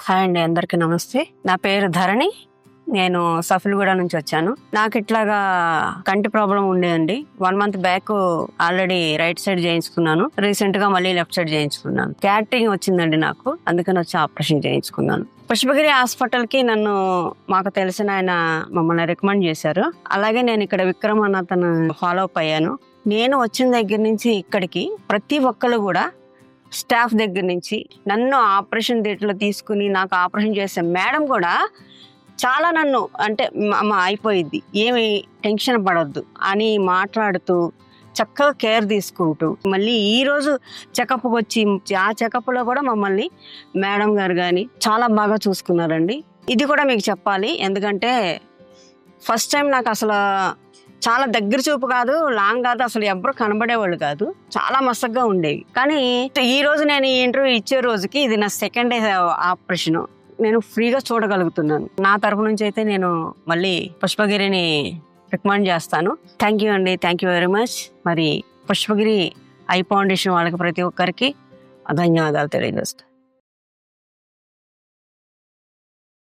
Hi అండి, అందరికీ నమస్తే. నా పేరు ధరణి. నేను సఫిల్గూడ నుంచి వచ్చాను. నాకు ఇట్లాగా కంటి ప్రాబ్లం ఉండేదండి. 1 month back already right side చేయించుకున్నాను. రీసెంట్ గా మళ్ళీ లెఫ్ట్ సైడ్ చేయించుకున్నాను. క్యాటరింగ్ వచ్చిందండి నాకు, అందుకని వచ్చి ఆపరేషన్ చేయించుకున్నాను. పుష్పగిరి హాస్పిటల్ కి నన్ను మాకు తెలిసిన ఆయన మమ్మల్ని రికమెండ్ చేశారు. అలాగే నేను ఇక్కడ విక్రమ్ అన్న అతను ఫాలో అప్ అయ్యాను. నేను వచ్చిన దగ్గర నుంచి ఇక్కడికి ప్రతి ఒక్కరు కూడా స్టాఫ్ దగ్గర నుంచి నన్ను ఆపరేషన్ థియేటర్లో తీసుకుని నాకు ఆపరేషన్ చేసే మేడం కూడా చాలా నన్ను అంటే అమ్మ అయిపోయిద్ది, ఏమి టెన్షన్ పడొద్దు అని మాట్లాడుతూ చక్కగా కేర్ తీసుకుంటూ మళ్ళీ ఈరోజు చెకప్కి వచ్చి ఆ చెకప్లో కూడా మమ్మల్ని మేడం గారు కానీ చాలా బాగా చూసుకున్నారండి. ఇది కూడా మీకు చెప్పాలి, ఎందుకంటే ఫస్ట్ టైం నాకు అసలు చాలా దగ్గర చూపు కాదు, లాంగ్ కాదు, అసలు ఎవరు కనబడేవాళ్ళు కాదు, చాలా మసగ్గా ఉండేవి. కానీ ఈ రోజు నేను ఈ ఇంటర్వ్యూ ఇచ్చే రోజుకి ఇది నా సెకండ్ డే ఆపరేషన్, నేను ఫ్రీగా చూడగలుగుతున్నాను. నా తరపు నుంచి అయితే నేను మళ్ళీ పుష్పగిరిని రికమెండ్ చేస్తాను. థ్యాంక్ యూ అండి, థ్యాంక్ యూ వెరీ మచ్. మరి పుష్పగిరి ఐ ఫౌండేషన్ వాళ్ళకి ప్రతి ఒక్కరికి ధన్యవాదాలు తెలియజేస్తాను.